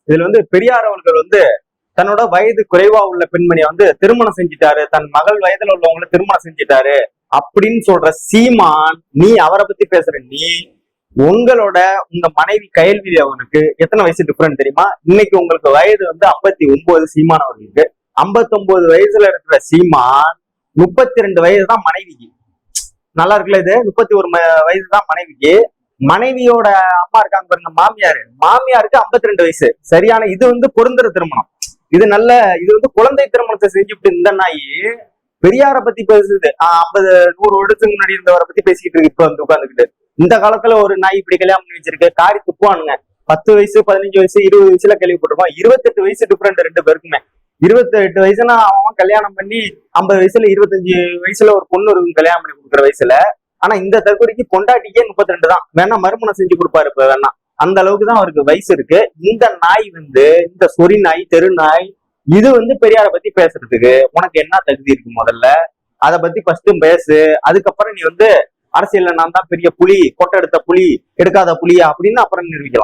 இதுல வந்து பெரியார் அவர்கள் வந்து தன்னோட வயது குறைவா உள்ள பெண்மணியை வந்து திருமணம் செஞ்சிட்டாரு, தன் மகள் வயதுல உள்ளவங்களை திருமணம் செஞ்சிட்டாரு அப்படின்னு சொல்ற சீமான், நீ அவரை பத்தி பேசுற நீ, உங்க மனைவி கயல்வி அவனுக்கு எத்தனை வயசு டிஃபரெண்ட் தெரியுமா? இன்னைக்கு உங்களுக்கு வயது வந்து 59, சீமான் அவர்களுக்கு 59 வயசுல இருக்கிற சீமான் 32 வயது தான் மனைவிக்கு. நல்லா இருக்குல்ல இது? 31 வயசு தான் மனைவிக்கு. மனைவியோட அம்மா இருக்காங்க பாருங்க, மாமியாருக்கு 52 வயசு. சரியான இது வந்து பொருந்துற திருமணம். இது வந்து குழந்தை திருமணத்தை செஞ்சுட்டு இந்த நாய் பெரியார பத்தி பேசுது. 50-100 வருடத்துக்கு முன்னாடி இருந்தவரை பத்தி பேசிக்கிட்டு இருக்கு இப்ப வந்து உட்காந்துக்கிட்டு. இந்த காலத்துல ஒரு நாய் இப்படி கல்யாணம் பண்ணி வச்சிருக்கு, காரி துப்புவானுங்க. 10 வயசு 15 வயசு 20 வயசுல கேள்விப்பட்டிருக்கோம். 28 வயசு டிஃபரெண்ட் 2 பேருக்குமே. 28 வயசுனா அவன் கல்யாணம் பண்ணி 50 வயசுல 25 வயசுல ஒரு பொண்ணு இருக்கும் கல்யாணம் பண்ணி கொடுக்குற வயசுல. ஆனா இந்த தற்கொலைக்கு பொண்டாட்டிக்கே 32 தான். வேணா மறுமணம் செஞ்சு கொடுப்பாரு இப்ப வேணா. அந்த அளவுக்கு தான் அவருக்கு வயசு இருக்கு. இந்த நாய் வந்து, இந்த சொறி நாய், தெரு நாய், இது வந்து பெரியார பத்தி பேசுறதுக்கு உனக்கு என்ன தகுதி இருக்கு? முதல்ல அதை பத்தி ஃபர்ஸ்ட் பேசு. அதுக்கப்புறம் நீ வந்து அரசியல்ல நான் தான் பெரிய புலி, கொட்டை எடுத்த புலி, எடுக்காத புலி அப்படின்னு அப்புறம் நிரூபிக்கலாம்.